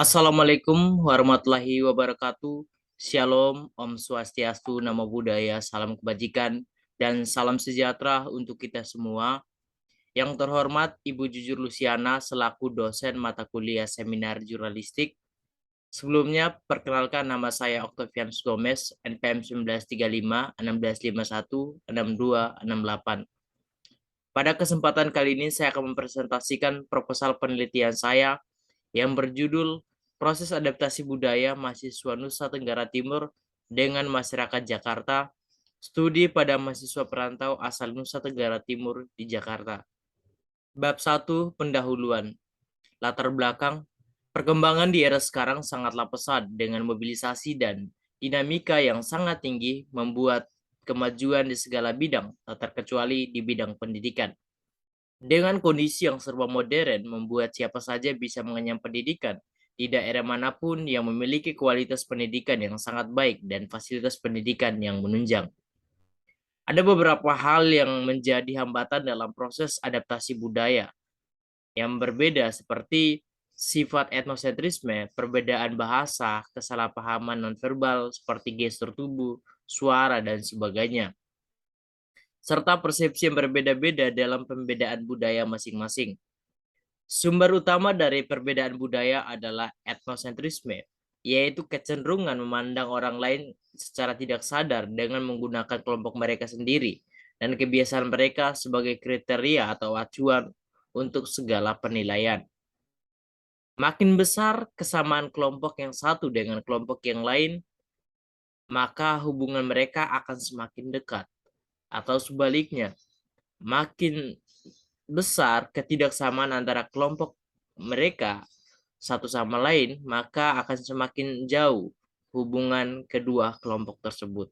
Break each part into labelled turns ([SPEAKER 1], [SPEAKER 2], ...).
[SPEAKER 1] Assalamualaikum warahmatullahi wabarakatuh. Shalom, Om Swastiastu, Namo Buddhaya, salam kebajikan, dan salam sejahtera untuk kita semua. Yang terhormat Ibu Jujur Luciana selaku dosen mata kuliah seminar jurnalistik. Sebelumnya, perkenalkan nama saya Octavianus Gomez, NPM 1935 1651 6268. Pada kesempatan kali ini saya akan mempresentasikan proposal penelitian saya yang berjudul Proses Adaptasi Budaya Mahasiswa Nusa Tenggara Timur dengan Masyarakat Jakarta, Studi pada Mahasiswa Perantau asal Nusa Tenggara Timur di Jakarta. Bab 1, Pendahuluan. Latar belakang, perkembangan di era sekarang sangatlah pesat dengan mobilisasi dan dinamika yang sangat tinggi membuat kemajuan di segala bidang, tak terkecuali di bidang pendidikan. Dengan kondisi yang serba modern, membuat siapa saja bisa mengenyam pendidikan di daerah manapun yang memiliki kualitas pendidikan yang sangat baik dan fasilitas pendidikan yang menunjang. Ada beberapa hal yang menjadi hambatan dalam proses adaptasi budaya yang berbeda seperti sifat etnosentrisme, perbedaan bahasa, kesalahpahaman nonverbal seperti gestur tubuh, suara, dan sebagainya, serta persepsi yang berbeda-beda dalam pembedaan budaya masing-masing. Sumber utama dari perbedaan budaya adalah etnosentrisme, yaitu kecenderungan memandang orang lain secara tidak sadar dengan menggunakan kelompok mereka sendiri dan kebiasaan mereka sebagai kriteria atau acuan untuk segala penilaian. Makin besar kesamaan kelompok yang satu dengan kelompok yang lain, maka hubungan mereka akan semakin dekat. Atau sebaliknya, makin besar ketidaksamaan antara kelompok mereka satu sama lain, maka akan semakin jauh hubungan kedua kelompok tersebut.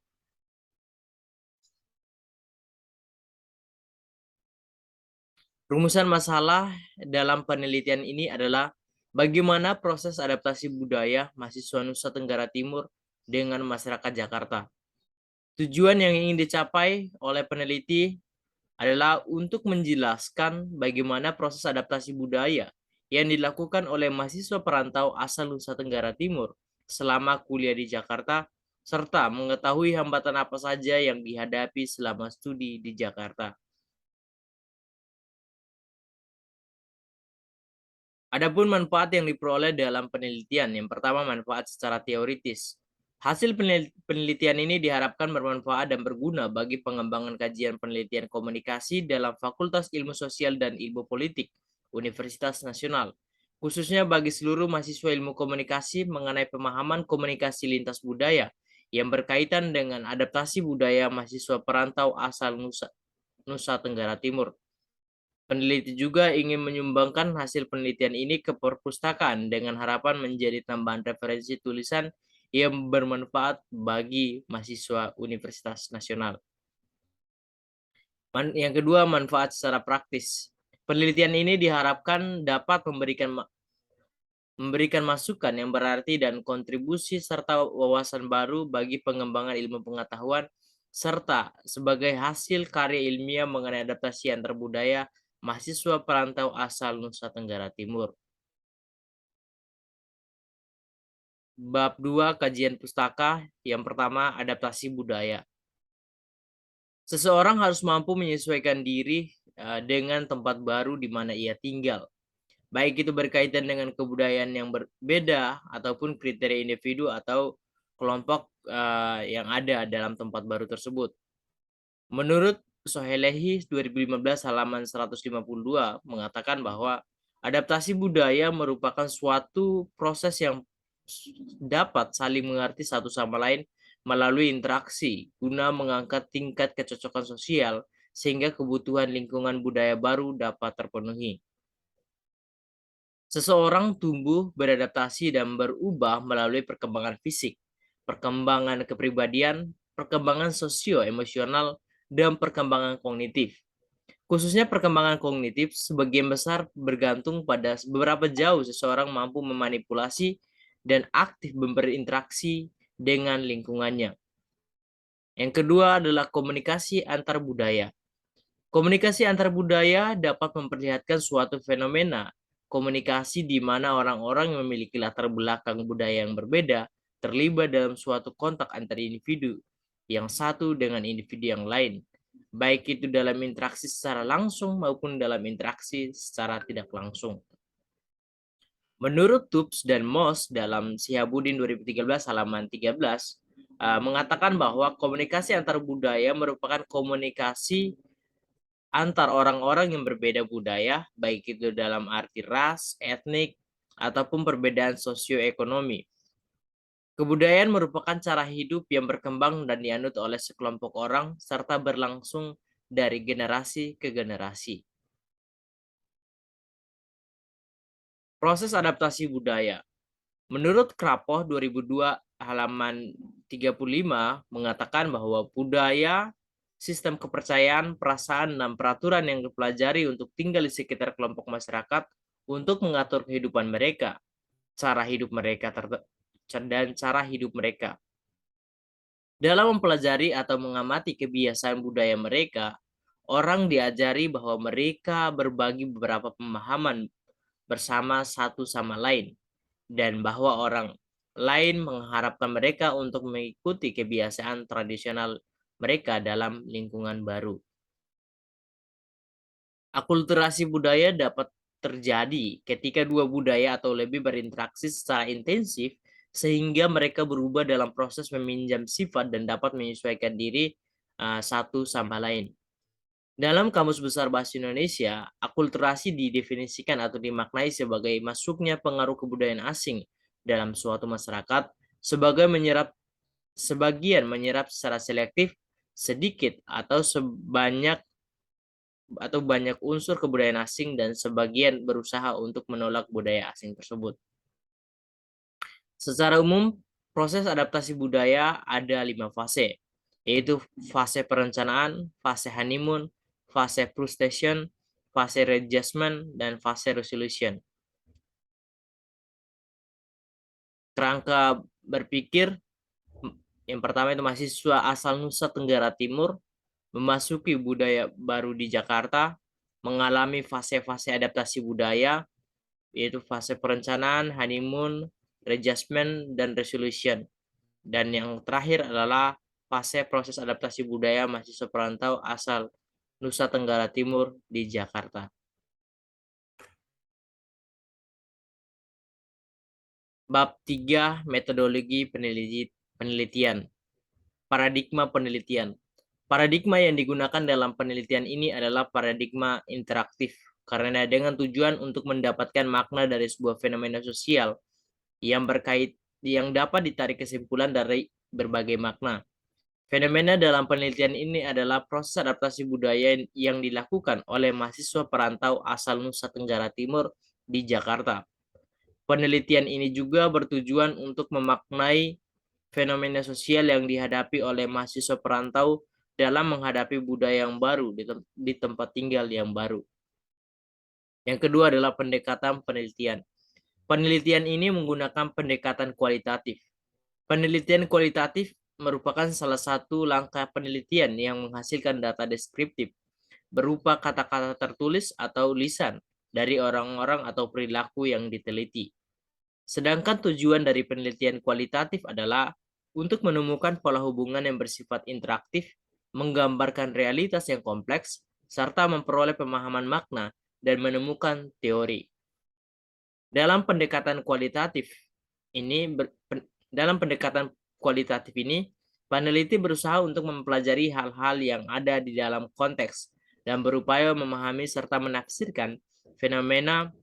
[SPEAKER 1] Rumusan masalah dalam penelitian ini adalah bagaimana proses adaptasi budaya mahasiswa Nusa Tenggara Timur dengan masyarakat Jakarta. Tujuan yang ingin dicapai oleh peneliti adalah untuk menjelaskan bagaimana proses adaptasi budaya yang dilakukan oleh mahasiswa perantau asal Nusa Tenggara Timur selama kuliah di Jakarta, serta mengetahui hambatan apa saja yang dihadapi selama studi di Jakarta. Adapun manfaat yang diperoleh dalam penelitian, yang pertama manfaat secara teoritis. Hasil penelitian ini diharapkan bermanfaat dan berguna bagi pengembangan kajian penelitian komunikasi dalam Fakultas Ilmu Sosial dan Ilmu Politik, Universitas Nasional, khususnya bagi seluruh mahasiswa ilmu komunikasi mengenai pemahaman komunikasi lintas budaya yang berkaitan dengan adaptasi budaya mahasiswa perantau asal Nusa Tenggara Timur. Peneliti juga ingin menyumbangkan hasil penelitian ini ke perpustakaan dengan harapan menjadi tambahan referensi tulisan yang bermanfaat bagi mahasiswa Universitas Nasional. Yang kedua, manfaat secara praktis. Penelitian ini diharapkan dapat memberikan masukan yang berarti dan kontribusi serta wawasan baru bagi pengembangan ilmu pengetahuan serta sebagai hasil karya ilmiah mengenai adaptasi antar budaya mahasiswa perantau asal Nusa Tenggara Timur. Bab 2, kajian pustaka. Yang pertama, adaptasi budaya. Seseorang harus mampu menyesuaikan diri dengan tempat baru di mana ia tinggal. Baik itu berkaitan dengan kebudayaan yang berbeda ataupun kriteria individu atau kelompok yang ada dalam tempat baru tersebut. Menurut Sohelehi 2015 halaman 152 mengatakan bahwa adaptasi budaya merupakan suatu proses yang dapat saling mengerti satu sama lain melalui interaksi guna mengangkat tingkat kecocokan sosial sehingga kebutuhan lingkungan budaya baru dapat terpenuhi. Seseorang tumbuh, beradaptasi, dan berubah melalui perkembangan fisik, perkembangan kepribadian, perkembangan sosio-emosional, dan perkembangan kognitif. Khususnya perkembangan kognitif sebagian besar bergantung pada seberapa jauh seseorang mampu memanipulasi dan aktif berinteraksi dengan lingkungannya. Yang kedua adalah komunikasi antar budaya. Komunikasi antar budaya dapat memperlihatkan suatu fenomena komunikasi di mana orang-orang yang memiliki latar belakang budaya yang berbeda terlibat dalam suatu kontak antar individu yang satu dengan individu yang lain, baik itu dalam interaksi secara langsung maupun dalam interaksi secara tidak langsung. Menurut Tubbs dan Moss dalam Sihabudin 2013 halaman 13, mengatakan bahwa komunikasi antar budaya merupakan komunikasi antar orang-orang yang berbeda budaya, baik itu dalam arti ras, etnik, ataupun perbedaan sosioekonomi. Kebudayaan merupakan cara hidup yang berkembang dan dianut oleh sekelompok orang serta berlangsung dari generasi ke generasi. Proses adaptasi budaya. Menurut Krapoh 2002 halaman 35 mengatakan bahwa budaya, sistem kepercayaan, perasaan, dan peraturan yang dipelajari untuk tinggal di sekitar kelompok masyarakat untuk mengatur kehidupan mereka, cara hidup mereka, dan cara hidup mereka. Dalam mempelajari atau mengamati kebiasaan budaya mereka, orang diajari bahwa mereka berbagi beberapa pemahaman bersama satu sama lain, dan bahwa orang lain mengharapkan mereka untuk mengikuti kebiasaan tradisional mereka dalam lingkungan baru. Akulturasi budaya dapat terjadi ketika dua budaya atau lebih berinteraksi secara intensif sehingga mereka berubah dalam proses meminjam sifat dan dapat menyesuaikan diri satu sama lain. Dalam Kamus Besar Bahasa Indonesia, akulturasi didefinisikan atau dimaknai sebagai masuknya pengaruh kebudayaan asing dalam suatu masyarakat sebagian menyerap secara selektif, sedikit atau banyak unsur kebudayaan asing dan sebagian berusaha untuk menolak budaya asing tersebut. Secara umum, proses adaptasi budaya ada 5 fase, yaitu fase perencanaan, fase honeymoon, fase frustration, fase readjustment, dan fase resolution. Kerangka berpikir, yang pertama itu mahasiswa asal Nusa Tenggara Timur memasuki budaya baru di Jakarta, mengalami fase-fase adaptasi budaya, yaitu fase perencanaan, honeymoon, readjustment, dan resolution. Dan yang terakhir adalah fase proses adaptasi budaya mahasiswa perantau asal Nusa Tenggara Timur di Jakarta. Bab 3, metodologi penelitian. Paradigma penelitian. Paradigma yang digunakan dalam penelitian ini adalah paradigma interaktif, karena dengan tujuan untuk mendapatkan makna dari sebuah fenomena sosial yang dapat ditarik kesimpulan dari berbagai makna. Fenomena dalam penelitian ini adalah proses adaptasi budaya yang dilakukan oleh mahasiswa perantau asal Nusa Tenggara Timur di Jakarta. Penelitian ini juga bertujuan untuk memaknai fenomena sosial yang dihadapi oleh mahasiswa perantau dalam menghadapi budaya yang baru di tempat tinggal yang baru. Yang kedua adalah pendekatan penelitian. Penelitian ini menggunakan pendekatan kualitatif. Penelitian kualitatif merupakan salah satu langkah penelitian yang menghasilkan data deskriptif berupa kata-kata tertulis atau lisan dari orang-orang atau perilaku yang diteliti. Sedangkan tujuan dari penelitian kualitatif adalah untuk menemukan pola hubungan yang bersifat interaktif, menggambarkan realitas yang kompleks, serta memperoleh pemahaman makna dan menemukan teori. Dalam pendekatan kualitatif ini, peneliti berusaha untuk mempelajari hal-hal yang ada di dalam konteks dan berupaya memahami serta menafsirkan fenomena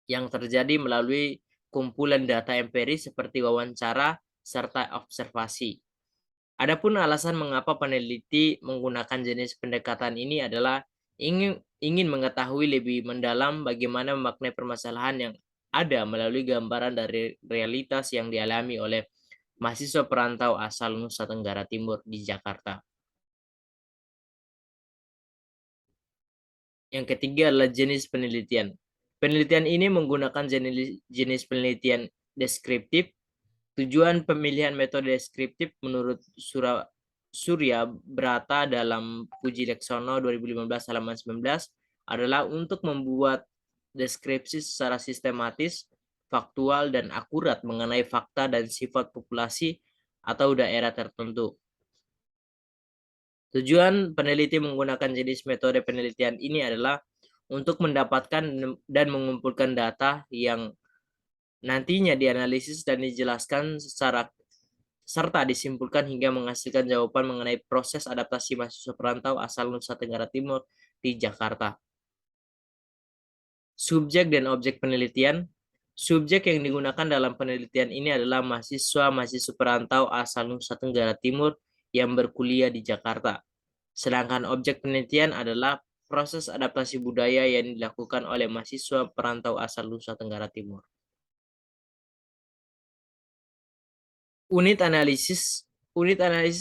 [SPEAKER 1] yang terjadi melalui kumpulan data empiris seperti wawancara serta observasi. Adapun alasan mengapa peneliti menggunakan jenis pendekatan ini adalah ingin mengetahui lebih mendalam bagaimana memaknai permasalahan yang ada melalui gambaran dari realitas yang dialami oleh mahasiswa perantau asal Nusa Tenggara Timur di Jakarta. Yang ketiga adalah jenis penelitian. Penelitian ini menggunakan jenis penelitian deskriptif. Tujuan pemilihan metode deskriptif menurut Surya Brata dalam Puji Leksono 2015 halaman 19 adalah untuk membuat deskripsi secara sistematis, faktual, dan akurat mengenai fakta dan sifat populasi atau daerah tertentu. Tujuan peneliti menggunakan jenis metode penelitian ini adalah untuk mendapatkan dan mengumpulkan data yang nantinya dianalisis dan dijelaskan serta disimpulkan hingga menghasilkan jawaban mengenai proses adaptasi mahasiswa perantau asal Nusa Tenggara Timur di Jakarta. Subjek dan objek penelitian. Subjek yang digunakan dalam penelitian ini adalah mahasiswa perantau asal Nusa Tenggara Timur yang berkuliah di Jakarta. Sedangkan objek penelitian adalah proses adaptasi budaya yang dilakukan oleh mahasiswa perantau asal Nusa Tenggara Timur. Unit analisis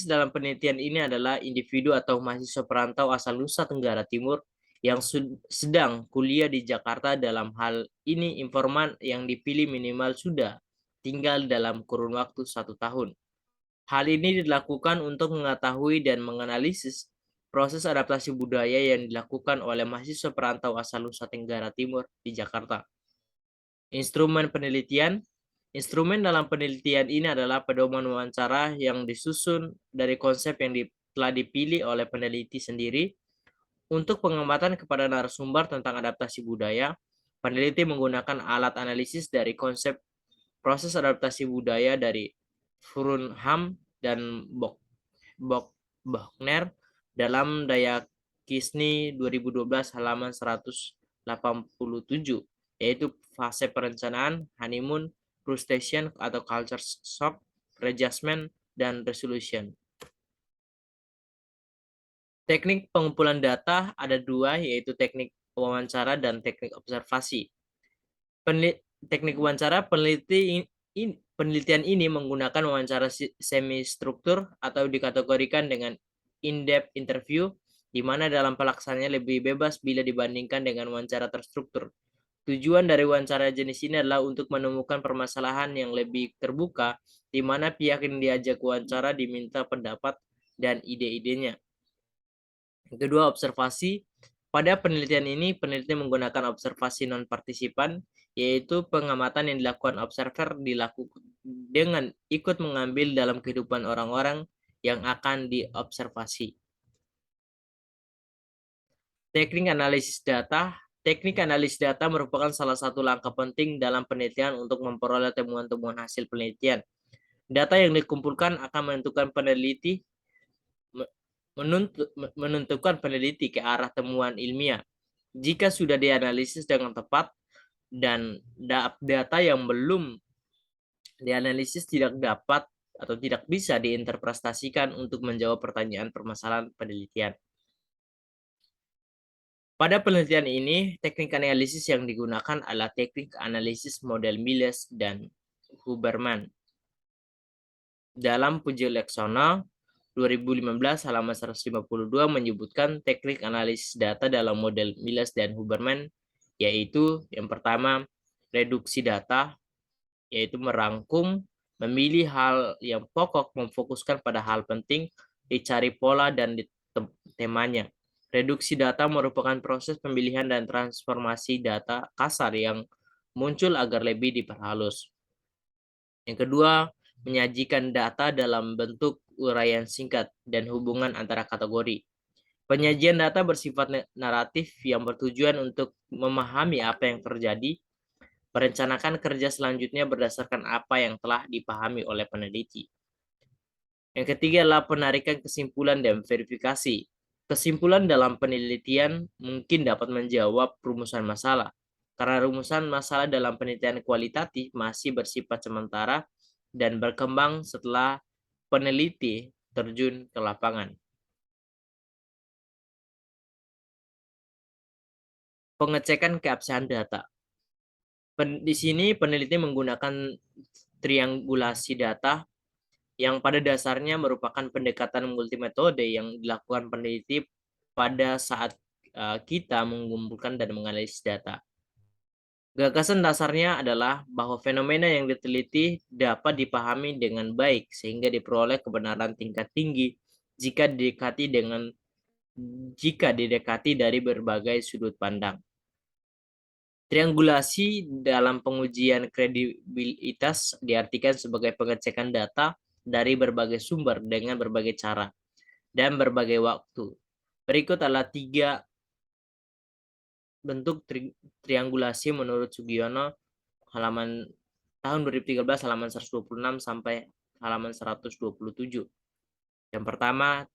[SPEAKER 1] dalam penelitian ini adalah individu atau mahasiswa perantau asal Nusa Tenggara Timur yang sedang kuliah di Jakarta. Dalam hal ini, informan yang dipilih minimal sudah tinggal dalam kurun waktu 1 tahun. Hal ini dilakukan untuk mengetahui dan menganalisis proses adaptasi budaya yang dilakukan oleh mahasiswa perantau asal Nusa Tenggara Timur di Jakarta. Instrumen penelitian. Instrumen dalam penelitian ini adalah pedoman wawancara yang disusun dari konsep yang telah dipilih oleh peneliti sendiri. Untuk pengamatan kepada narasumber tentang adaptasi budaya, peneliti menggunakan alat analisis dari konsep proses adaptasi budaya dari Furunham dan Bochner dalam Dayakisni 2012 halaman 187, yaitu fase perencanaan, honeymoon, frustration atau culture shock, readjustment, dan resolution. Teknik pengumpulan data ada 2, yaitu teknik wawancara dan teknik observasi. Teknik wawancara penelitian ini menggunakan wawancara semi-struktur atau dikategorikan dengan in-depth interview, di mana dalam pelaksanaannya lebih bebas bila dibandingkan dengan wawancara terstruktur. Tujuan dari wawancara jenis ini adalah untuk menemukan permasalahan yang lebih terbuka, di mana pihak yang diajak wawancara diminta pendapat dan ide-idenya. Yang kedua, observasi. Pada penelitian ini, peneliti menggunakan observasi non-partisipan, yaitu pengamatan yang dilakukan observer dilakukan dengan ikut mengambil dalam kehidupan orang-orang yang akan diobservasi. Teknik analisis data. Teknik analisis data merupakan salah satu langkah penting dalam penelitian untuk memperoleh temuan-temuan hasil penelitian. Data yang dikumpulkan akan menentukan peneliti ke arah temuan ilmiah. Jika sudah dianalisis dengan tepat dan data yang belum dianalisis tidak dapat atau tidak bisa diinterpretasikan untuk menjawab pertanyaan permasalahan penelitian. Pada penelitian ini, teknik analisis yang digunakan adalah teknik analisis model Miles dan Huberman. Dalam Puji Laksana 2015 halaman 152 menyebutkan teknik analisis data dalam model Miles dan Huberman, yaitu yang pertama, reduksi data, yaitu merangkum, memilih hal yang pokok, memfokuskan pada hal penting, dicari pola dan temanya. Reduksi data merupakan proses pemilihan dan transformasi data kasar yang muncul agar lebih diperhalus. Yang kedua, menyajikan data dalam bentuk uraian singkat dan hubungan antara kategori. Penyajian data bersifat naratif yang bertujuan untuk memahami apa yang terjadi, merencanakan kerja selanjutnya berdasarkan apa yang telah dipahami oleh peneliti. Yang ketiga adalah penarikan kesimpulan dan verifikasi. Kesimpulan dalam penelitian mungkin dapat menjawab rumusan masalah, karena rumusan masalah dalam penelitian kualitatif masih bersifat sementara dan berkembang setelah peneliti terjun ke lapangan. Pengecekan keabsahan data. Di sini peneliti menggunakan triangulasi data yang pada dasarnya merupakan pendekatan multimetode yang dilakukan peneliti pada saat kita mengumpulkan dan menganalisis data. Gagasan dasarnya adalah bahwa fenomena yang diteliti dapat dipahami dengan baik sehingga diperoleh kebenaran tingkat tinggi jika didekati dari berbagai sudut pandang. Triangulasi dalam pengujian kredibilitas diartikan sebagai pengecekan data dari berbagai sumber dengan berbagai cara dan berbagai waktu. Berikut adalah 3 bentuk triangulasi menurut Sugiono, halaman tahun 2013 halaman 126 sampai halaman 127. Yang pertama,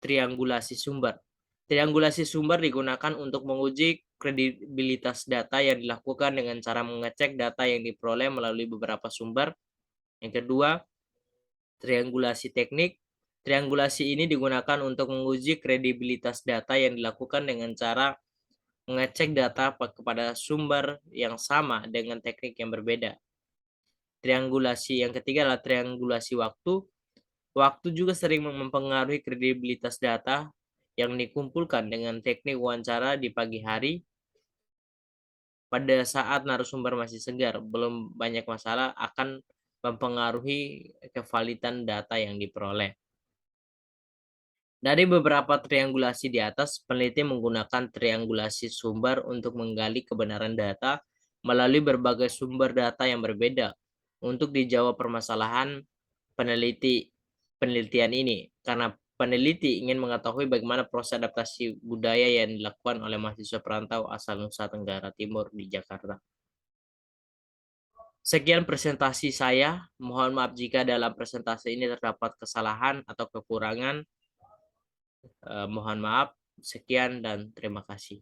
[SPEAKER 1] triangulasi sumber. Triangulasi sumber digunakan untuk menguji kredibilitas data yang dilakukan dengan cara mengecek data yang diperoleh melalui beberapa sumber. Yang kedua, triangulasi teknik. Triangulasi ini digunakan untuk menguji kredibilitas data yang dilakukan dengan cara mengecek data kepada sumber yang sama dengan teknik yang berbeda. Triangulasi yang ketiga adalah triangulasi waktu. Waktu juga sering mempengaruhi kredibilitas data yang dikumpulkan dengan teknik wawancara di pagi hari pada saat narasumber masih segar, belum banyak masalah, akan mempengaruhi kevalidan data yang diperoleh. Dari beberapa triangulasi di atas, peneliti menggunakan triangulasi sumber untuk menggali kebenaran data melalui berbagai sumber data yang berbeda untuk dijawab permasalahan penelitian ini, karena peneliti ingin mengetahui bagaimana proses adaptasi budaya yang dilakukan oleh mahasiswa perantau asal Nusa Tenggara Timur di Jakarta. Sekian presentasi saya. Mohon maaf jika dalam presentasi ini terdapat kesalahan atau kekurangan. Mohon maaf. Sekian dan terima kasih.